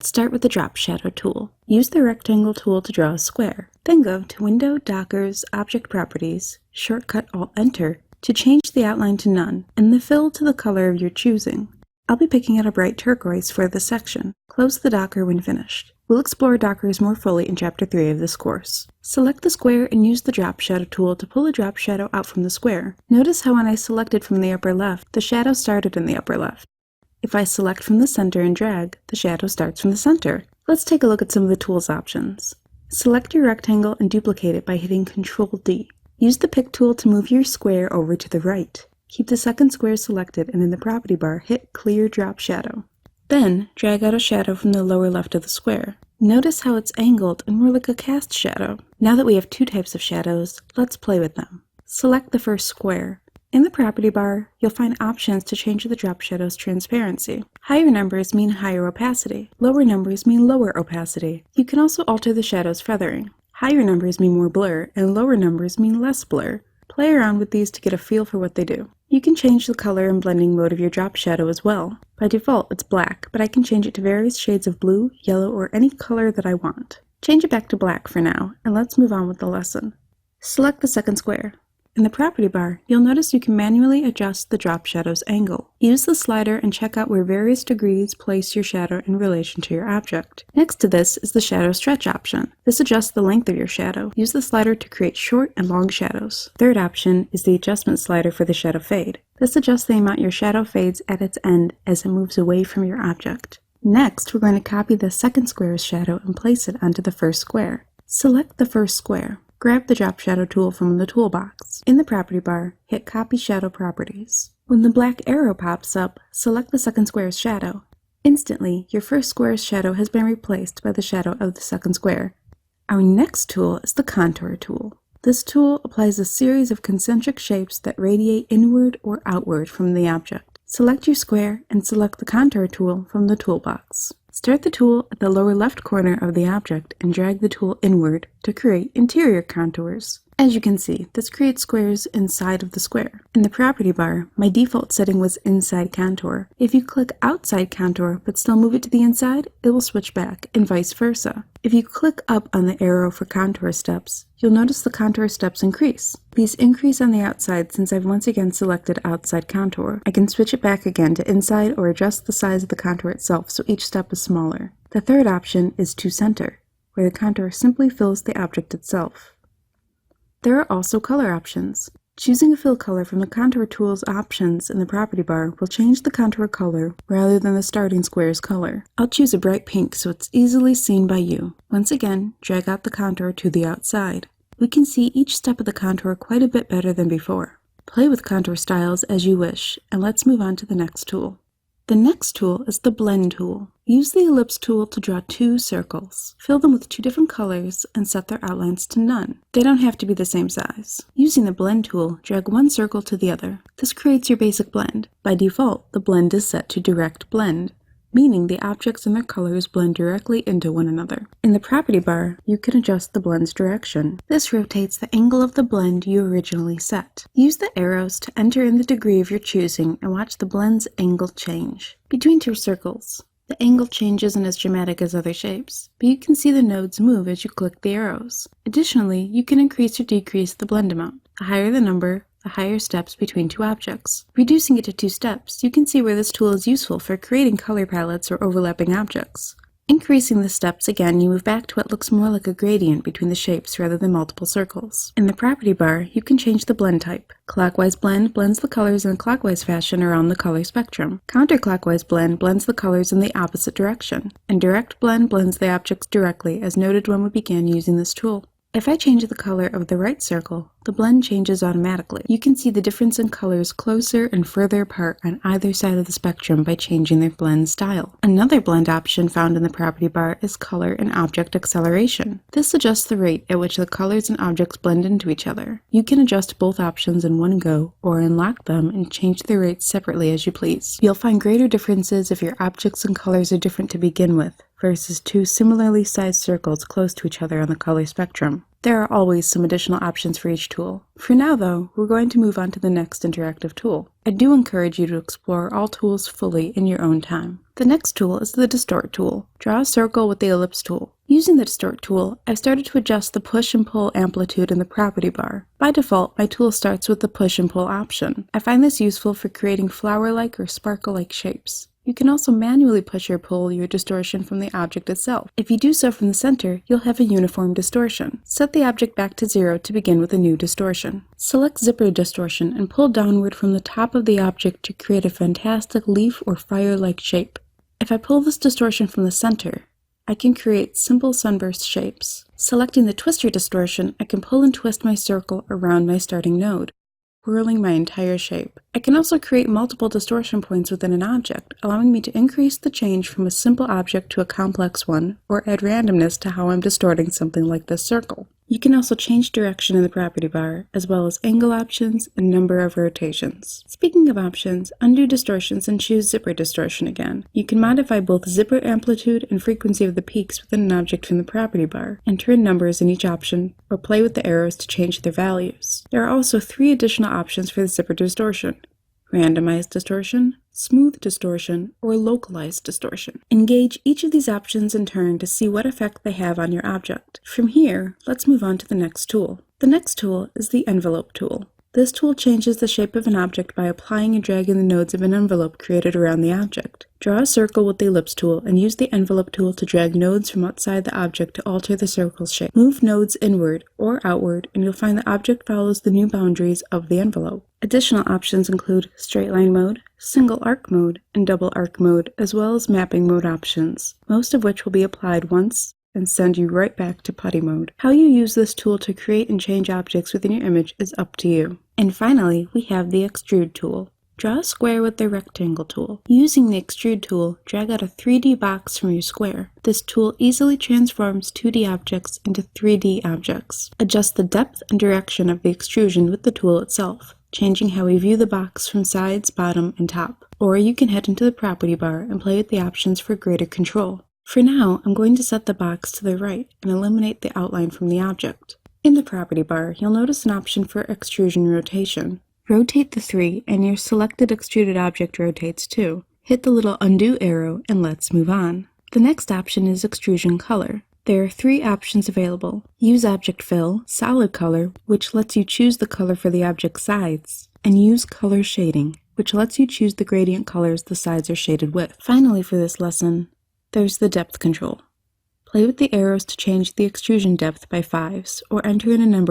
Start with the Drop Shadow tool. Use the Rectangle tool to draw a square. Then go to Window, Dockers, Object Properties, shortcut Alt-Enter to change the outline to none and the fill to the color of your choosing. I'll be picking out a bright turquoise for this section. Close the Docker when finished. We'll explore Dockers more fully in Chapter 3 of this course. Select the square and use the Drop Shadow tool to pull a drop shadow out from the square. Notice how when I selected from the upper left, the shadow started in the upper left. If I select from the center and drag, the shadow starts from the center. Let's take a look at some of the tool's options. Select your rectangle and duplicate it by hitting Ctrl D. Use the Pick tool to move your square over to the right. Keep the second square selected and in the property bar, hit Clear Drop Shadow. Then, drag out a shadow from the lower left of the square. Notice how it's angled and more like a cast shadow. Now that we have two types of shadows, let's play with them. Select the first square. In the property bar, you'll find options to change the drop shadow's transparency. Higher numbers mean higher opacity. Lower numbers mean lower opacity. You can also alter the shadow's feathering. Higher numbers mean more blur, and lower numbers mean less blur. Play around with these to get a feel for what they do. You can change the color and blending mode of your drop shadow as well. By default, it's black, but I can change it to various shades of blue, yellow, or any color that I want. Change it back to black for now, and let's move on with the lesson. Select the second square. In the property bar, you'll notice you can manually adjust the drop shadow's angle. Use the slider and check out where various degrees place your shadow in relation to your object. Next to this is the shadow stretch option. This adjusts the length of your shadow. Use the slider to create short and long shadows. Third option is the adjustment slider for the shadow fade. This adjusts the amount your shadow fades at its end as it moves away from your object. Next, we're going to copy the second square's shadow and place it onto the first square. Select the first square. Grab the Drop Shadow tool from the toolbox. In the property bar, hit Copy Shadow Properties. When the black arrow pops up, select the second square's shadow. Instantly, your first square's shadow has been replaced by the shadow of the second square. Our next tool is the Contour tool. This tool applies a series of concentric shapes that radiate inward or outward from the object. Select your square and select the Contour tool from the toolbox. Start the tool at the lower left corner of the object and drag the tool inward to create interior contours. As you can see, this creates squares inside of the square. In the property bar, my default setting was inside contour. If you click outside contour but still move it to the inside, it will switch back, and vice versa. If you click up on the arrow for contour steps, you'll notice the contour steps increase. These increase on the outside since I've once again selected outside contour. I can switch it back again to inside or adjust the size of the contour itself so each step is smaller. The third option is to center, where the contour simply fills the object itself. There are also color options. Choosing a fill color from the Contour tool's options in the property bar will change the contour color rather than the starting square's color. I'll choose a bright pink so it's easily seen by you. Once again, drag out the contour to the outside. We can see each step of the contour quite a bit better than before. Play with contour styles as you wish, and let's move on to the next tool. The next tool is the Blend tool. Use the Ellipse tool to draw two circles. Fill them with two different colors and set their outlines to none. They don't have to be the same size. Using the Blend tool, drag one circle to the other. This creates your basic blend. By default, the blend is set to Direct Blend, meaning the objects and their colors blend directly into one another. In the property bar, you can adjust the blend's direction. This rotates the angle of the blend you originally set. Use the arrows to enter in the degree of your choosing and watch the blend's angle change. Between two circles, the angle change isn't as dramatic as other shapes, but you can see the nodes move as you click the arrows. Additionally, you can increase or decrease the blend amount. The higher the number, the higher steps between two objects. Reducing it to 2 steps, you can see where this tool is useful for creating color palettes or overlapping objects. Increasing the steps again, you move back to what looks more like a gradient between the shapes rather than multiple circles. In the property bar, you can change the blend type. Clockwise blend blends the colors in a clockwise fashion around the color spectrum. Counterclockwise blend blends the colors in the opposite direction. And direct blend blends the objects directly, as noted when we began using this tool. If I change the color of the right circle, the blend changes automatically. You can see the difference in colors closer and further apart on either side of the spectrum by changing their blend style. Another blend option found in the property bar is color and object acceleration. This adjusts the rate at which the colors and objects blend into each other. You can adjust both options in one go or unlock them and change their rates separately as you please. You'll find greater differences if your objects and colors are different to begin with, versus two similarly sized circles close to each other on the color spectrum. There are always some additional options for each tool. For now though, we're going to move on to the next interactive tool. I do encourage you to explore all tools fully in your own time. The next tool is the Distort tool. Draw a circle with the Ellipse tool. Using the Distort tool, I've started to adjust the push and pull amplitude in the property bar. By default, my tool starts with the push and pull option. I find this useful for creating flower-like or sparkle-like shapes. You can also manually push or pull your distortion from the object itself. If you do so from the center, you'll have a uniform distortion. Set the object back to 0 to begin with a new distortion. Select Zipper Distortion and pull downward from the top of the object to create a fantastic leaf or fire-like shape. If I pull this distortion from the center, I can create simple sunburst shapes. Selecting the Twister distortion, I can pull and twist my circle around my starting node, whirling my entire shape. I can also create multiple distortion points within an object, allowing me to increase the change from a simple object to a complex one, or add randomness to how I'm distorting something like this circle. You can also change direction in the property bar, as well as angle options and number of rotations. Speaking of options, undo distortions and choose Zipper Distortion again. You can modify both zipper amplitude and frequency of the peaks within an object from the property bar, enter in numbers in each option, or play with the arrows to change their values. There are also 3 additional options for the Zipper Distortion: Randomized Distortion, Smooth Distortion, or Localized Distortion. Engage each of these options in turn to see what effect they have on your object. From here, let's move on to the next tool. The next tool is the Envelope tool. This tool changes the shape of an object by applying and dragging the nodes of an envelope created around the object. Draw a circle with the Ellipse tool and use the Envelope tool to drag nodes from outside the object to alter the circle's shape. Move nodes inward or outward and you'll find the object follows the new boundaries of the envelope. Additional options include Straight Line Mode, Single Arc Mode, and Double Arc Mode, as well as Mapping Mode options, most of which will be applied once and send you right back to putty mode. How you use this tool to create and change objects within your image is up to you. And finally, we have the Extrude tool. Draw a square with the Rectangle tool. Using the Extrude tool, drag out a 3D box from your square. This tool easily transforms 2D objects into 3D objects. Adjust the depth and direction of the extrusion with the tool itself, changing how we view the box from sides, bottom, and top. Or you can head into the property bar and play with the options for greater control. For now, I'm going to set the box to the right and eliminate the outline from the object. In the property bar, you'll notice an option for extrusion rotation. Rotate the 3 and your selected extruded object rotates too. Hit the little undo arrow and let's move on. The next option is extrusion color. There are 3 options available. Use Object Fill, Solid Color, which lets you choose the color for the object's sides, and use Color Shading, which lets you choose the gradient colors the sides are shaded with. Finally for this lesson, there's the depth control. Play with the arrows to change the extrusion depth by 5s, or enter in a number